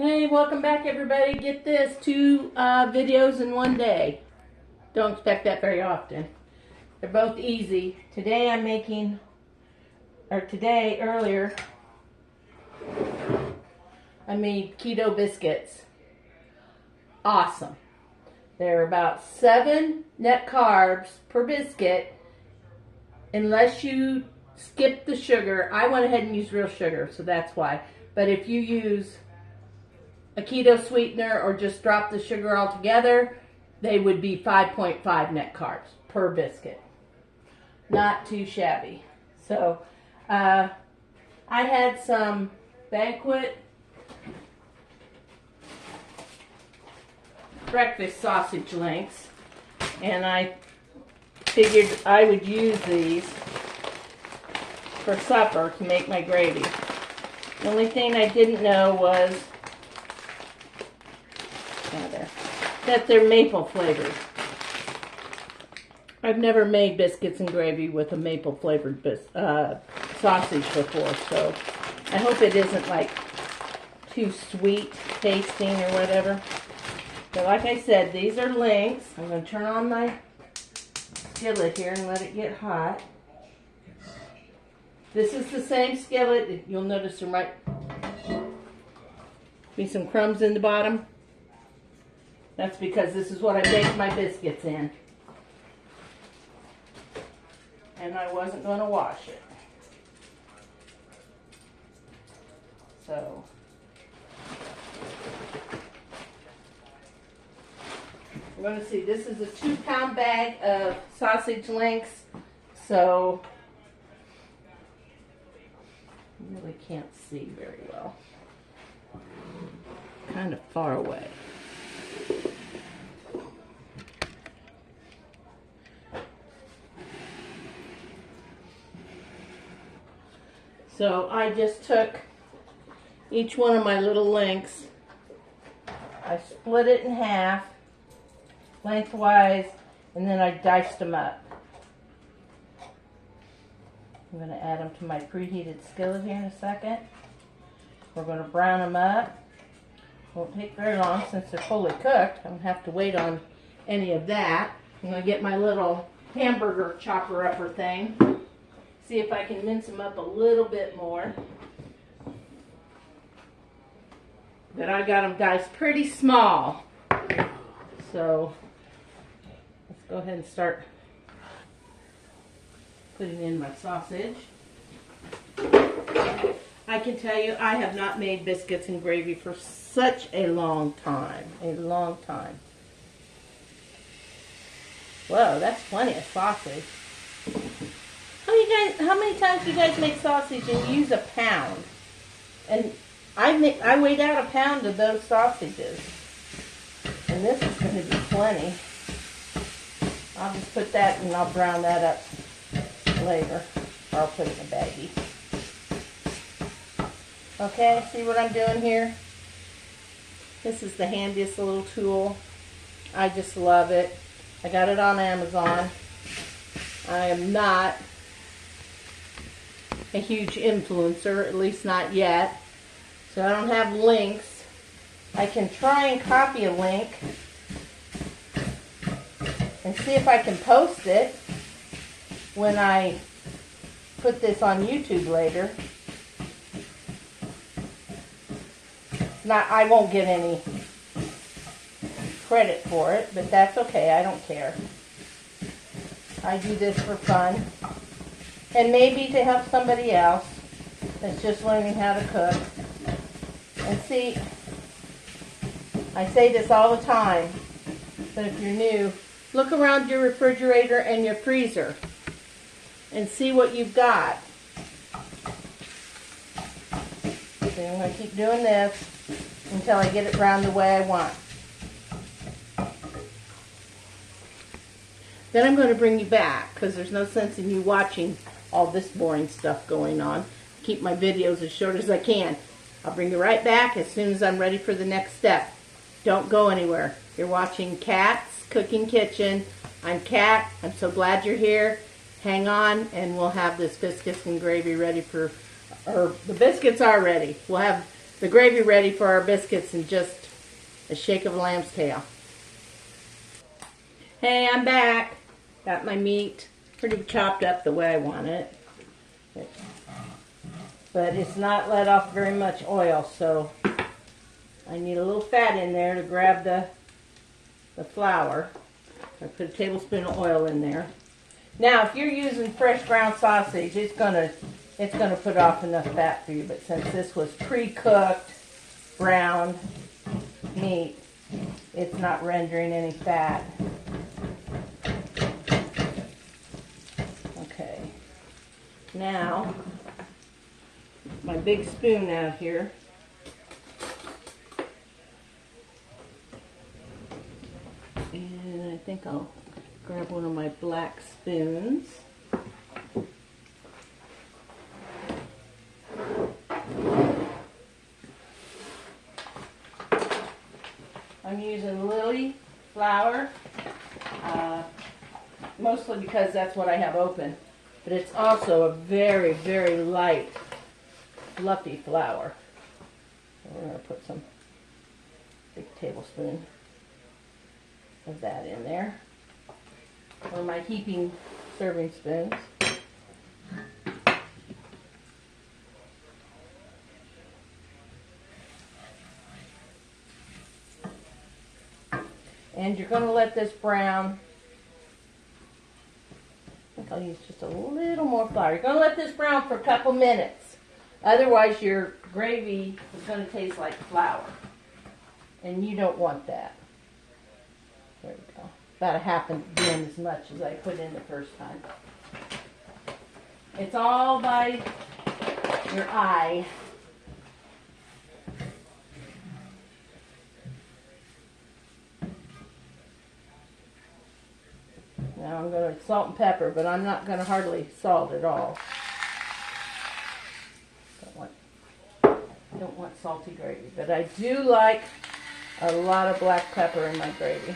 Hey, welcome back everybody. Get this, 2 videos in one day. Don't expect that very often. They're both easy. Today I'm making, earlier, I made keto biscuits. Awesome. They're about 7 net carbs per biscuit unless you skip the sugar. I went ahead and used real sugar, so that's why. But if you use a keto sweetener or just drop the sugar altogether, they would be 5.5 net carbs per biscuit. Not too shabby. So I had some Banquet breakfast sausage links, and I figured I would use these for supper to make my gravy. The only thing I didn't know was that they're maple flavored. I've never made biscuits and gravy with a maple flavored sausage before, so I hope it isn't like too sweet tasting or whatever. But like I said, these are links. I'm going to turn on my skillet here and let it get hot. This is the same skillet. You'll notice there might be some crumbs in the bottom. That's because this is what I bake my biscuits in. And I wasn't going to wash it. So we're going to see. This is a 2-pound bag of sausage links. So you really can't see very well. Kind of far away. So I just took each one of my little links, I split it in half, lengthwise, and then I diced them up. I'm going to add them to my preheated skillet here in a second. We're going to brown them up. Won't take very long since they're fully cooked. I don't have to wait on any of that. I'm going to get my little hamburger chopper upper thing. See if I can mince them up a little bit more. But I got them diced pretty small. So let's go ahead and start putting in my sausage. I can tell you I have not made biscuits and gravy for such a long time. A long time. Whoa, that's plenty of sausage. How many times do you guys make sausage and use a pound? And I weighed out a pound of those sausages. And this is going to be plenty. I'll just put that and I'll brown that up later. Or I'll put it in a baggie. Okay, see what I'm doing here? This is the handiest little tool. I just love it. I got it on Amazon. I am not a huge influencer, at least not yet. So I don't have links. I can try and copy a link and see if I can post it when I put this on YouTube later. I won't get any credit for it, but that's okay. I don't care. I do this for fun. And maybe to help somebody else that's just learning how to cook. And see, I say this all the time, but if you're new, look around your refrigerator and your freezer and see what you've got. So I'm going to keep doing this until I get it brown the way I want. Then I'm going to bring you back because there's no sense in you watching all this boring stuff going on. Keep my videos as short as I can. I'll bring you right back as soon as I'm ready for the next step. Don't go anywhere. You're watching Kat's Cooking Kitchen. I'm Kat. I'm so glad you're here. Hang on and we'll have this biscuits and gravy ready for, or the biscuits are ready. We'll have the gravy ready for our biscuits in just a shake of a lamb's tail. Hey, I'm back. Got my meat pretty chopped up the way I want it. But it's not let off very much oil, so I need a little fat in there to grab the flour. I put a tablespoon of oil in there. Now, if you're using fresh ground sausage, it's gonna put off enough fat for you. But since this was pre-cooked, browned meat, it's not rendering any fat. Okay. Now, my big spoon out here. And I think I'll grab one of my black spoons. I'm using Lily flour, mostly because that's what I have open. But it's also a very, very light, fluffy flour. So we're going to put some big tablespoon of that in there. Or my heaping serving spoons. And you're going to let this brown. I think I'll use just a little more flour. You're going to let this brown for a couple minutes. Otherwise your gravy is going to taste like flour. And you don't want that. There we go. About a half again as much as I put in the first time. It's all by your eye. Now I'm going to salt and pepper, but I'm not going to hardly salt at all. Don't want salty gravy, but I do like a lot of black pepper in my gravy.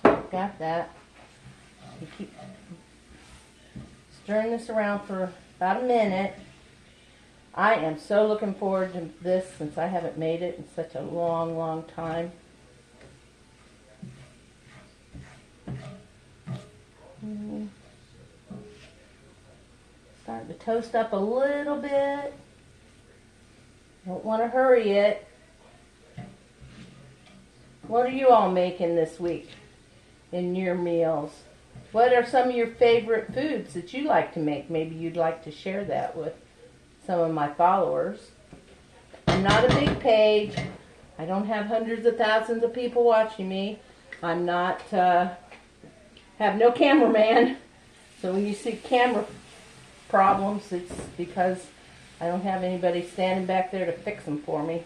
So I've got that. You keep stirring this around for about a minute. I am so looking forward to this since I haven't made it in such a long, long time. Starting to toast up a little bit. Don't want to hurry it. What are you all making this week in your meals? What are some of your favorite foods that you like to make? Maybe you'd like to share that with some of my followers. I'm not a big page. I don't have hundreds of thousands of people watching me. I'm not, have no cameraman. So when you see camera problems, it's because I don't have anybody standing back there to fix them for me.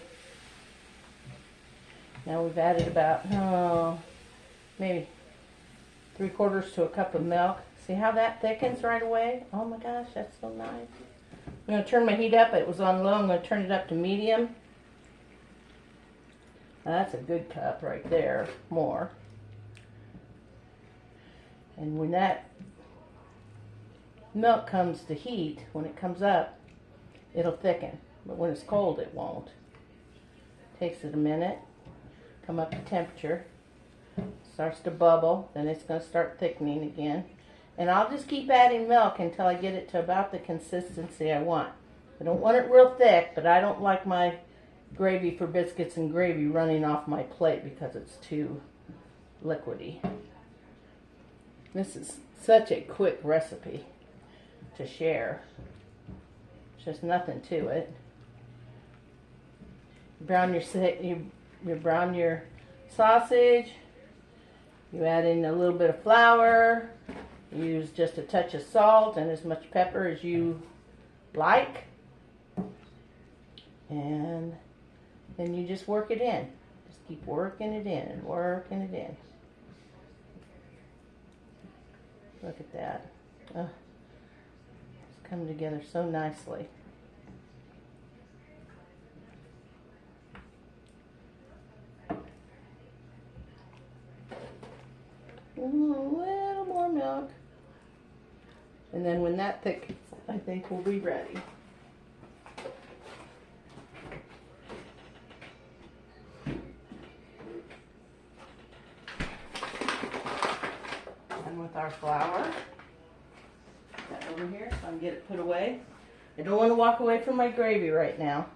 Now we've added about, maybe 3/4 to a cup of milk. See how that thickens right away? Oh my gosh, that's so nice. I'm going to turn my heat up. It was on low. I'm going to turn it up to medium. Now that's a good cup right there. More. And when that milk comes to heat, when it comes up, it'll thicken. But when it's cold, it won't. Takes it a minute. Come up to temperature. Starts to bubble. Then it's going to start thickening again. And I'll just keep adding milk until I get it to about the consistency I want. I don't want it real thick, but I don't like my gravy for biscuits and gravy running off my plate because it's too liquidy. This is such a quick recipe to share. There's just nothing to it. You brown your sausage. You add in a little bit of flour. Use just a touch of salt and as much pepper as you like. And then you just work it in. Just keep working it in and working it in. Look at that. Oh, it's coming together so nicely. dog. And then when that thick, I think we'll be ready. And with our flour, put that over here so I can get it put away. I don't want to walk away from my gravy right now.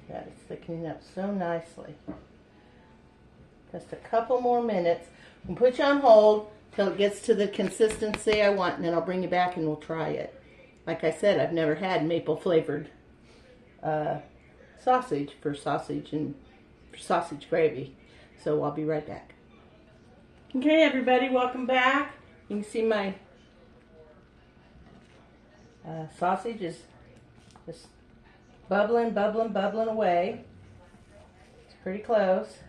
That is thickening up so nicely. Just a couple more minutes. I'll put you on hold till it gets to the consistency I want, and then I'll bring you back and we'll try it. Like I said, I've never had maple flavored sausage for sausage gravy. So I'll be right back. Okay, everybody, welcome back. You can see my sausage is just bubbling, bubbling, bubbling away. It's pretty close.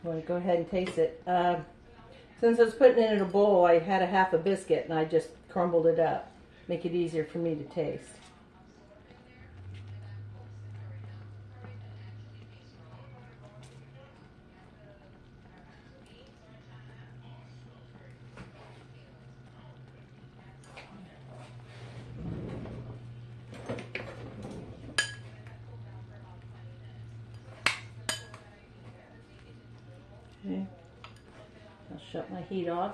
I'm going to go ahead and taste it. Since I was putting it in a bowl, I had a half a biscuit and I just crumbled it up. Make it easier for me to taste. Okay. I'll shut my heat off.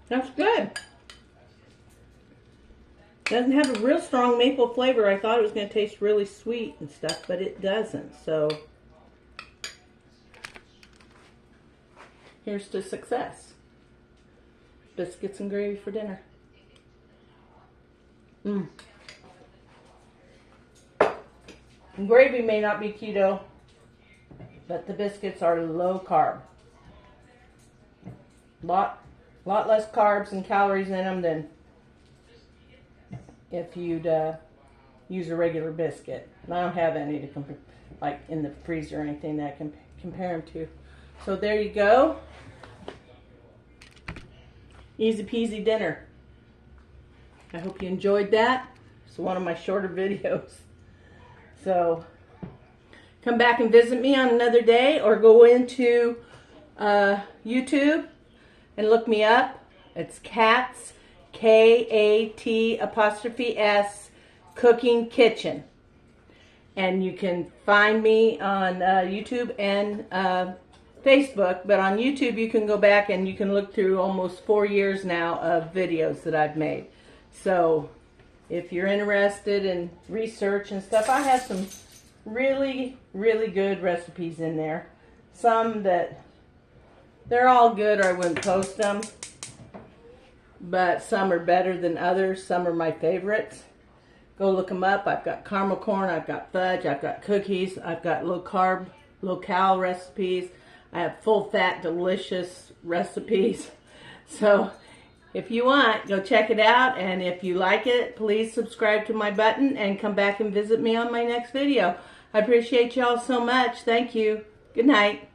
That's good. Doesn't have a real strong maple flavor. I thought it was going to taste really sweet and stuff, but it doesn't. So here's to success. Biscuits and gravy for dinner. And gravy may not be keto, but the biscuits are low carb. Lot less carbs and calories in them than if you'd use a regular biscuit. And I don't have any to compare, like in the freezer or anything that I can compare them to. So there you go. Easy peasy dinner. I hope you enjoyed that. It's one of my shorter videos. So come back and visit me on another day, or go into YouTube and look me up. It's Kat's, K-A-T''S, Cooking Kitchen. And you can find me on YouTube and Facebook. But on YouTube you can go back and you can look through almost 4 years now of videos that I've made. So if you're interested in research and stuff, I have some really, really good recipes in there. Some that, they're all good or I wouldn't post them. But some are better than others. Some are my favorites. Go look them up. I've got caramel corn, I've got fudge, I've got cookies, I've got low carb, low cal recipes. I have full fat, delicious recipes. So if you want, go check it out, and if you like it, please subscribe to my button and come back and visit me on my next video. I appreciate y'all so much. Thank you. Good night.